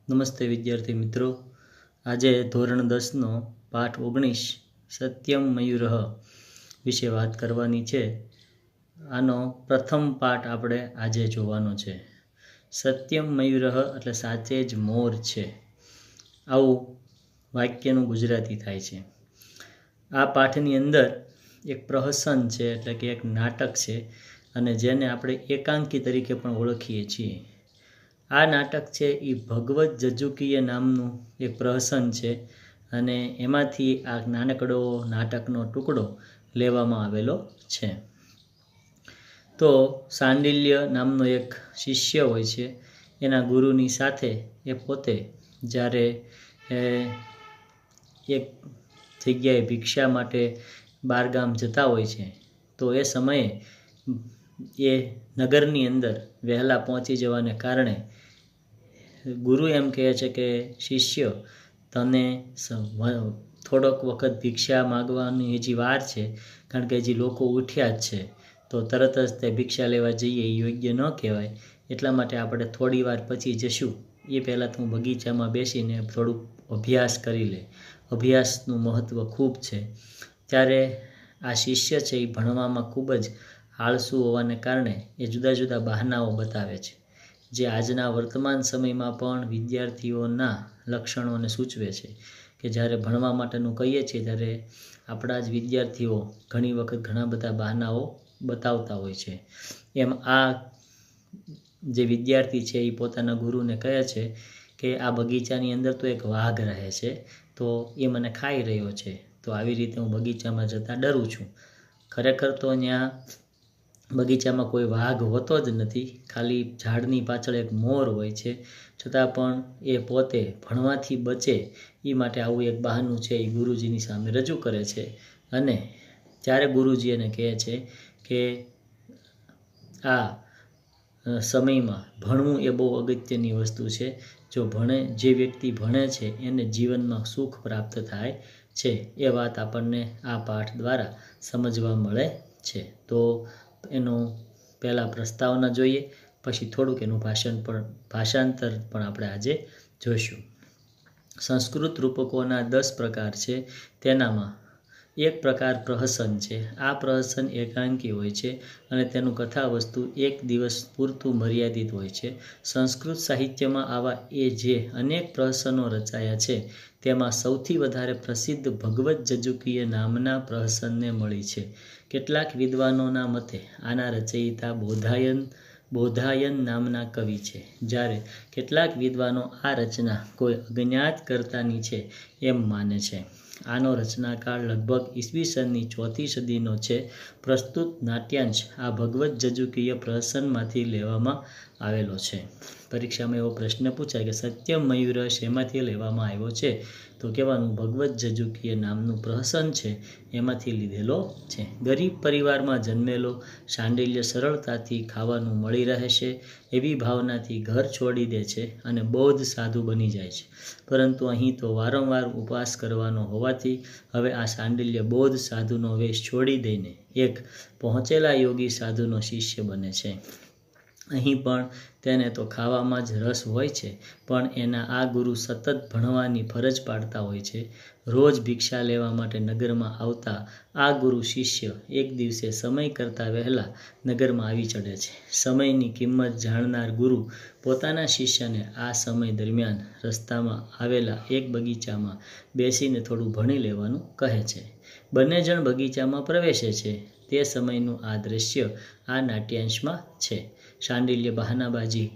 નમસ્તે વિદ્યાર્થી મિત્રો, આજે ધોરણ 10નો પાઠ 19 સત્યમ મયુરઃ વિશે વાત કરવાની છે. આનો પ્રથમ પાઠ આપણે આજે જોવાનો છે. સત્યમ મયુરઃ એટલે સાચે જ મોર છે, આવું વાક્યનું ગુજરાતી થાય છે. આ પાઠની અંદર એક પ્રહસન છે, એટલે કે એક નાટક છે, અને જેને આપણે એકાંકી તરીકે પણ ઓળખીએ છીએ. આ નાટક છે એ ભગવત જજુકીય નામનું એક પ્રહસન છે, અને એમાંથી આ નાનકડો નાટકનો ટુકડો લેવામાં આવેલો છે. તો સાંડિલ્ય નામનો એક શિષ્ય હોય છે, એના ગુરુની સાથે એ પોતે જ્યારે એક જગ્યાએ ભિક્ષા માટે બહારગામ જતા હોય છે, તો એ સમયે એ નગરની અંદર વહેલા પહોંચી જવાને કારણે ગુરુ એમ કહે છે કે શિષ્ય, તને થોડોક વખત ભિક્ષા માગવાની હજી વાર છે, કારણ કે હજી લોકો ઉઠ્યા જ છે, તો તરત જ તે ભિક્ષા લેવા જઈએ એ યોગ્ય ન કહેવાય. એટલા માટે આપણે થોડી વાર પછી જશું. એ પહેલાં તું બગીચામાં બેસીને થોડુંક અભ્યાસ કરી લે. અભ્યાસનું મહત્ત્વ ખૂબ છે. ત્યારે આ શિષ્ય છે એ ભણવામાં ખૂબ જ આળસુ હોવાને કારણે એ જુદા જુદા બહાનાઓ બતાવે છે, જે આજના વર્તમાન સમયમાં પણ વિદ્યાર્થીઓના લક્ષણોને સૂચવે છે. કે જ્યારે ભણવા માટેનું કહીએ છીએ ત્યારે આપણા જ વિદ્યાર્થીઓ ઘણી વખત ઘણા બધા બહાનાઓ બતાવતા હોય છે. એમ આ જે વિદ્યાર્થી છે એ પોતાના ગુરુને કહે છે કે આ બગીચાની અંદર તો એક વાઘ રહે છે, તો એ મને ખાઈ રહ્યો છે, તો આવી રીતે હું બગીચામાં જતાં ડરું છું. ખરેખર તો ત્યાં બગીચામાં કોઈ વાઘ હોતો જ નથી, ખાલી ઝાડની પાછળ એક મોર હોય છે. છતાં પણ એ પોતે ભણવાથી બચે એ માટે આવું એક બહાનું છે એ ગુરુજીની સામે રજૂ કરે છે. અને ત્યારે ગુરુજી એને કહે છે કે આ સમયમાં ભણવું એ બહુ અગત્યની વસ્તુ છે. જે વ્યક્તિ ભણે છે એને જીવનમાં સુખ પ્રાપ્ત થાય છે. એ વાત આપણને આ પાઠ દ્વારા સમજવા મળે છે. તો એનો પહેલાં પ્રસ્તાવના જોઈએ, પછી થોડુંક એનું ભાષાંતર પણ આપણે આજે જોઈશું. સંસ્કૃત રૂપકોના 10 પ્રકાર છે, તેનામાં એક પ્રકાર પ્રહસન છે. આ પ્રહસન એકાંકી હોય છે અને તેનું કથા વસ્તુ એક દિવસ પૂરતું મર્યાદિત હોય છે. સંસ્કૃત સાહિત્યમાં આવા જે અનેક પ્રહસનો રચાયા છે, તેમાં સૌથી વધારે પ્રસિદ્ધ ભગવત જજુકીય નામના પ્રહસનને મળી છે. કેટલાક વિદ્વાનોના મતે આના રચયિતા બોધાયન નામના કવિ છે, જ્યારે કેટલાક વિદ્વાનો આ રચના કોઈ અજ્ઞાત કર્તાની છે એમ માને છે. આનો રચનાકાળ લગભગ ઈસવીસનની 4મી સદીનો છે. પ્રસ્તુત નાટ્યાંશ આ ભગવત જજુકીય પ્રહસનમાંથી લેવામાં આવેલો છે. પરીક્ષામાં એવો પ્રશ્ન પૂછાય કે સત્યમ મયુર શેમાંથી લેવામાં આવ્યો છે, તો કહેવાનું ભગવત જજુકીય નામનું પ્રહસન છે એમાંથી લીધેલો છે. ગરીબ પરિવારમાં જન્મેલો સાંડિલ્ય સરળતાથી ખાવાનું મળી રહેશે એવી ભાવનાથી ઘર છોડી દે છે અને બૌદ્ધ સાધુ બની જાય છે. પરંતુ અહીં તો વારંવાર ઉપવાસ કરવાનો હોવાથી હવે આ સાંડિલ્ય બૌદ્ધ સાધુનો વેશ છોડી દઈને એક પહોંચેલા યોગી સાધુનો શિષ્ય બને છે. અહીં પણ તેને તો ખાવામાં જ રસ હોય છે, પણ એના આ ગુરુ સતત ભણવાની ફરજ પાડતા હોય છે. રોજ ભિક્ષા લેવા માટે નગરમાં આવતા આ ગુરુ શિષ્ય એક દિવસે સમય કરતાં વહેલા નગરમાં આવી ચડે છે. સમયની કિંમત જાણનાર ગુરુ પોતાના શિષ્યને આ સમય દરમિયાન રસ્તામાં આવેલા એક બગીચામાં બેસીને થોડું ભણી લેવાનું કહે છે. બંને જણ બગીચામાં પ્રવેશે છે. તે સમયનું આ દ્રશ્ય આ નાટ્યાંશમાં છે. સાંડિલ્ય બહાનાબાજી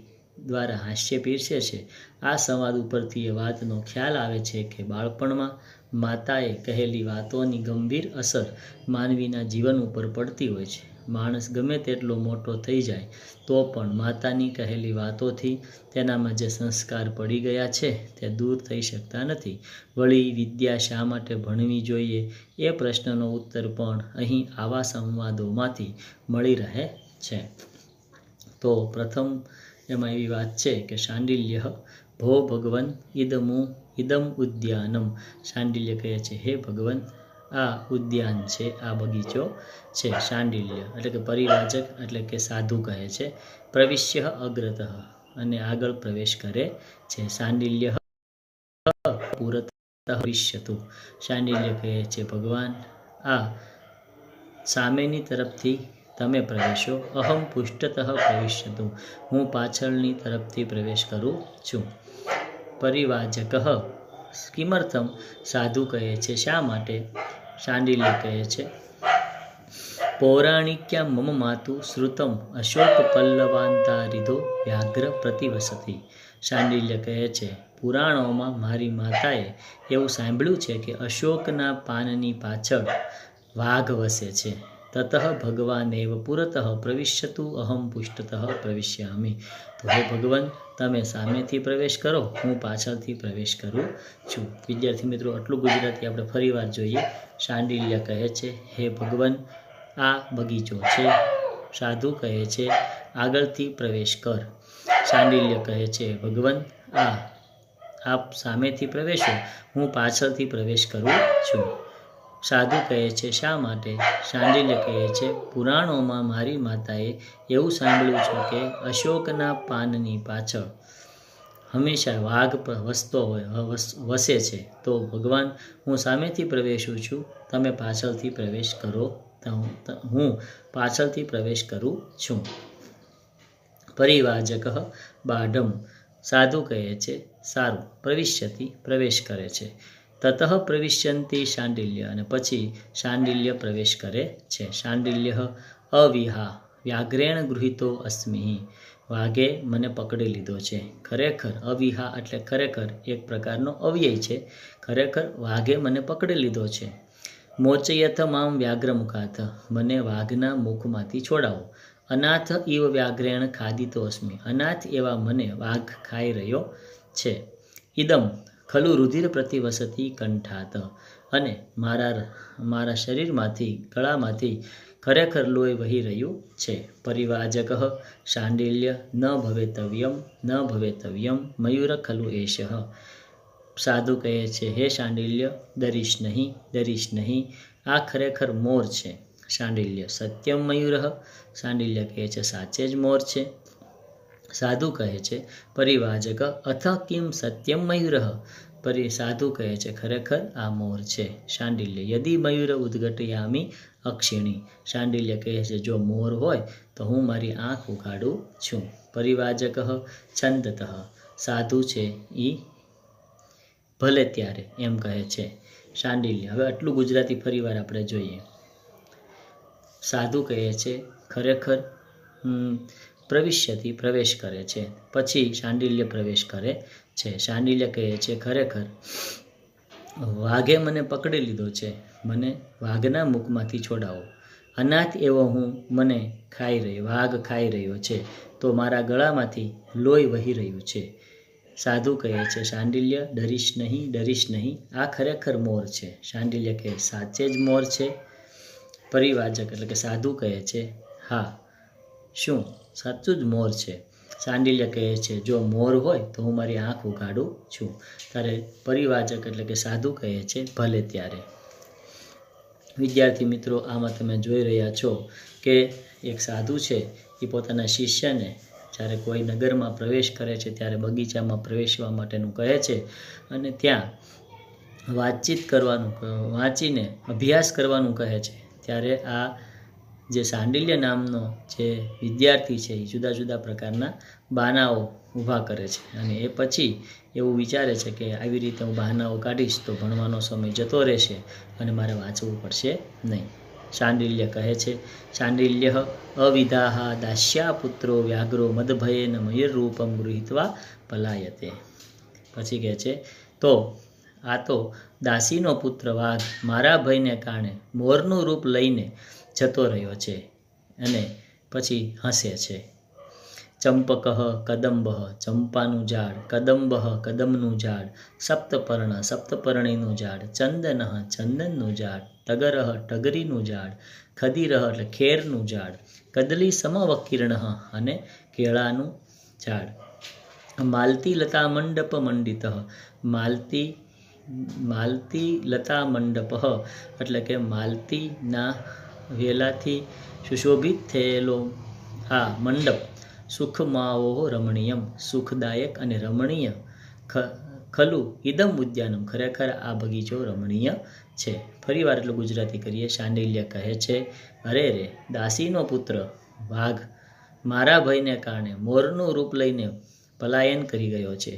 દ્વારા હાસ્ય પીરસે છે. આ સંવાદ ઉપરથી એ વાતનો ખ્યાલ આવે છે કે બાળપણમાં માતાએ કહેલી વાતોની ગંભીર અસર માનવીના જીવન ઉપર પડતી હોય છે. માણસ ગમે તેટલો મોટો થઈ જાય તો પણ માતાની કહેલી વાતોથી તેનામાં જે સંસ્કાર પડી ગયા છે તે દૂર થઈ શકતા નથી. વળી વિદ્યા શા માટે ભણવી જોઈએ એ પ્રશ્નનો ઉત્તર પણ અહીં આવા સંવાદોમાંથી મળી રહે છે. તો પ્રથમ એમાં એવી વાત છે કે સાંડિલ્ય ભો ભગવન ઇદમ ઉદ્યાનમ. સાંડિલ્ય કહે છે, હે ભગવન, આ ઉદ્યાન છે, આ બગીચો છે. સાંડિલ્ય એટલે કે પરિવ્રાજક એટલે કે સાધુ કહે છે. પ્રવિશ્ય અગ્રતઃ, અને આગળ પ્રવેશ કરે છે. શાંડિલ્ય પુરતઃ ભવિષ્યતુ. શાંડિલ્ય કહે છે, ભગવાન, આ સામેની તરફથી તમે પ્રવેશો. અહમ પૃષ્ઠતઃ પ્રવિશ્યતુ. હું પાછળની તરફથી પ્રવેશ કરું છું. પરિવાજક કિમર્થમ. સાધુ કહે છે, શા માટે? શાંડિલ્ય કહે છે, પૌરાણિક્યા મમ માતુ શ્રુતમ અશોક પલ્લવાંતારિધો વ્યાઘ્ર પ્રતિવસતિ. શાંડિલ્ય કહે છે, પુરાણોમાં મારી માતાએ એવું સાંભળ્યું છે કે અશોકના પાનની પાછળ વાઘ વસે છે. તતઃ ભગવાનેવ પુરતઃ પ્રવિશ્યતુ અહમ પૃષ્ઠતઃ પ્રવિશ્યામિ. તો હે ભગવાન, તમે સામેથી પ્રવેશ કરો, હું પાછળથી પ્રવેશ કરું છું. વિદ્યાર્થી મિત્રો, આટલું ગુજરાતી આપણે ફરીવાર જોઈએ. શાંડિલ્ય કહે છે, હે ભગવાન, આ બગીચો છે. સાધુ કહે છે, આગળથી પ્રવેશ કર. શાંડિલ્ય કહે છે, ભગવાન, આપ સામેથી પ્રવેશો, હું પાછળથી પ્રવેશ કરું છું. સાધુ કહે છે, શા માટે? શાંડિલ્ય કહે છે, પુરાણોમાં મારી માતાએ એવું સાંભળ્યું છે કે અશોકના પાનની પાછળ હંમેશા વાઘ વસે છે. તો ભગવાન, હું સામેથી પ્રવેશું છું, તમે પાછળથી પ્રવેશ કરો. હું પાછળથી પ્રવેશ કરું છું. પરિવાજક બાઢમ. સાધુ કહે છે, સારું. પ્રવિશ્યતિ. પ્રવેશ કરે છે. તતઃ પ્રવિશ્યંતિ શાંડિલ્ય. અને પછી શાંડિલ્ય પ્રવેશ કરે છે. શાંડિલ્ય અવિહા વ્યાઘ્રેણ ગૃહીતો અસ્મિ. વાઘે મને પકડી લીધો છે. ખરેખર અવિહા એટલે ખરેખર એક પ્રકારનો અવ્યય છે. ખરેખર વાઘે મને પકડી લીધો છે. મોચયથ મામ વ્યાઘ્રમુખાથ. મને વાઘના મુખમાંથી છોડાવો. અનાથ ઇવ વ્યાઘ્રેણ ખાદિતો અસ્મિ. અનાથ એવા મને વાઘ ખાઈ રહ્યો છે. ઇદમ ખલુ રુધિર પ્રતિવસતિ કંઠાત. અને મારા શરીરમાંથી, ગળામાંથી ખરેખર લોહી વહી રહ્યું છે. પરિવાજક શાંડિલ્ય ન ભવેતવ્યમ મયુર ખલુ એષ. સાધુ કહે છે, હે શાંડિલ્ય, ડરીશ નહીં. આ ખરેખર મોર છે. શાંડિલ્ય સત્યમ મયુર. શાંડિલ્ય કહે છે, સાચે જ મોર છે. સાધુ કહે છે, પરિવાજક અથ કિમ સત્યમ મયુર. સાધુ કહે છે, ખરેખર આ મોર છે. શાંડિલ્ય યદિ મયુર ઉદ્ઘટયામિ અક્ષિણી. શાંડિલ્ય કહે છે, જો મોર હોય તો હું મારી આંખ ઉઘાડું છું. પરિવાજક છંદતઃ. સાધુ છે એ ભલે ત્યારે એમ કહે છે. શાંડિલ્ય. હવે આટલું ગુજરાતી ફરીવાર આપણે જોઈએ. સાધુ કહે છે, ખરેખર પ્રવિશ્યથી પ્રવેશ કરે છે. પછી શાંડિલ્ય પ્રવેશ કરે છે. શાંડિલ્ય કહે છે, ખરેખર વાઘે મને પકડી લીધો છે. મને વાઘના મુખમાંથી છોડાવો. અનાથ એવો મને વાઘ ખાઈ રહ્યો છે. તો મારા ગળામાંથી લોહી વહી રહ્યું છે. સાધુ કહે છે, શાંડિલ્ય ડરીશ નહીં. આ ખરેખર મોર છે. શાંડિલ્ય કહે, સાચે જ મોર છે. પરિવાજક એટલે કે સાધુ કહે છે, હા, શું સાચું જ મોર છે? શાંડિલ્ય કહે છે, જો મોર હોય તો હું મારી આંખ ઉઘાડું છું. ત્યારે પરિવાજક એટલે કે સાધુ કહે છે, ભલે ત્યારે. વિદ્યાર્થી મિત્રો, આમાં તમે જોઈ રહ્યા છો કે એક સાધુ છે એ પોતાના શિષ્યને જ્યારે કોઈ નગરમાં પ્રવેશ કરે છે ત્યારે બગીચામાં પ્રવેશવા માટેનું કહે છે અને ત્યાં વાંચીને અભ્યાસ કરવાનું કહે છે. ત્યારે આ જે શાંડિલ્ય નામનો જે વિદ્યાર્થી છે એ જુદા જુદા પ્રકારના બહાનાઓ ઊભા કરે છે અને એ પછી એવું વિચારે છે કે આવી રીતે હું બહાનાઓ કાઢીશ તો ભણવાનો સમય જતો રહેશે અને મારે વાંચવું પડશે નહીં. શાંડિલ્ય કહે છે, શાંડિલ્ય અવિદાહ દાસ્યા પુત્રો વ્યાઘ્રો મદભયેન મયુરરૂપમ ગૃહીત્વા પલાયતે. પછી કહે છે, તો આ તો દાસીનો પુત્ર વાઘ મારા ભયને કારણે મોરનું રૂપ લઈને જતો રહ્યો છે અને પછી હસે છે. ચંપક કદંબ, ચંપાનું ઝાડ, કદંબ કદમનું ઝાડ, સપ્તપર્ણ સપ્તપર્ણીનું ઝાડ, ચંદન ચંદનનું ઝાડ, ટગર ટગરીનું ઝાડ, ખદીર એટલે ખેરનું ઝાડ, કદલી સમવકીર્ણ અને કેળાનું ઝાડ, માલતી લતા મંડપ મંડિત, માલતી લતા મંડપ એટલે કે માલતીના વેલાથી સુશોભિત થયેલો આ મંડપ સુખમાવો રમણીયમ, સુખદાયક અને રમણીય ખલું ઇદમ ઉદ્યાનમ, ખરેખર આ બગીચો રમણીય છે. ફરી વાર એટલું ગુજરાતી કરીએ. શાંડિલ્ય કહે છે, અરે રે દાસીનો પુત્ર વાઘ મારા ભયને કારણે મોરનું રૂપ લઈને પલાયન કરી ગયો છે.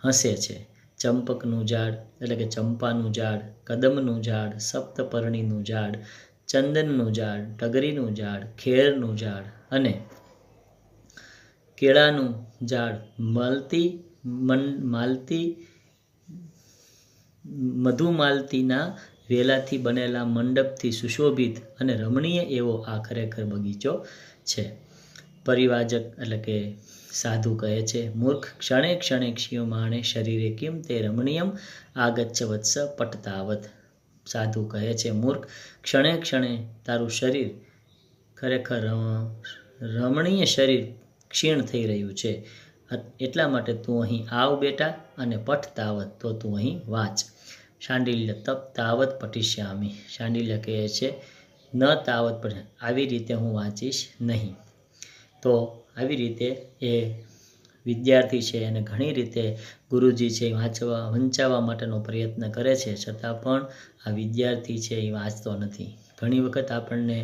હસે છે. ચંપકનું ઝાડ એટલે કે ચંપાનું ઝાડ, કદમનું ઝાડ, સપ્તપર્ણીનું ઝાડ, ચંદનનું ઝાડ, ટગરીનું ઝાડ, ખેરનું ઝાડ અને કેળાનું ઝાડ માલતી મધુમાલતીના વેલાથી બનેલા મંડપથી સુશોભિત અને રમણીય એવો આ ખરેખર બગીચો છે. પરિવાજક એટલે કે સાધુ કહે છે, મૂર્ખ ક્ષણે ક્ષણે ક્ષીયમાણે શરીરે કિમ તે રમણીયમ આગચ્છ વત્સ પટતાવત. સાધુ કહે છે, મૂર્ખ ક્ષણે ક્ષણે તારું શરીર ખરેખર રમણીય શરીર ક્ષીણ થઈ રહ્યું છે. એટલા માટે તું અહીં આવ બેટા, અને પઠ તાવત તો તું અહીં વાંચ. શાંડિલ્ય તપ તાવત પઠિષ્યામિ. શાંડિલ્ય કહે છે, ન તાવત પણ આવી રીતે હું વાંચીશ નહીં. તો આવી રીતે એ વિદ્યાર્થી છે અને ઘણી રીતે ગુરુજી છે વંચાવવા માટેનો પ્રયત્ન કરે છે, છતાં પણ આ વિદ્યાર્થી છે એ વાંચતો નથી. ઘણી વખત આપણને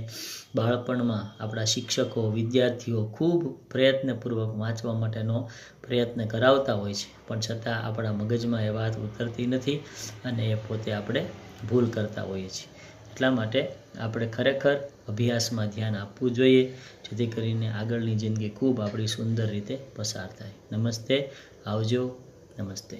બાળપણમાં આપણા શિક્ષકો વિદ્યાર્થીઓ ખૂબ પ્રયત્નપૂર્વક વાંચવા માટેનો પ્રયત્ન કરાવતા હોય છે, પણ છતાં આપણા મગજમાં એ વાત ઉતરતી નથી અને એ પોતે આપણે ભૂલ કરતા હોઈએ છીએ. એટલા માટે આપણે ખરેખર અભ્યાસમાં ધ્યાન આપવું જોઈએ, જેથી કરીને આગળની જિંદગી ખૂબ આપણી સુંદર રીતે પસાર થાય. નમસ્તે, આવજો. નમસ્તે.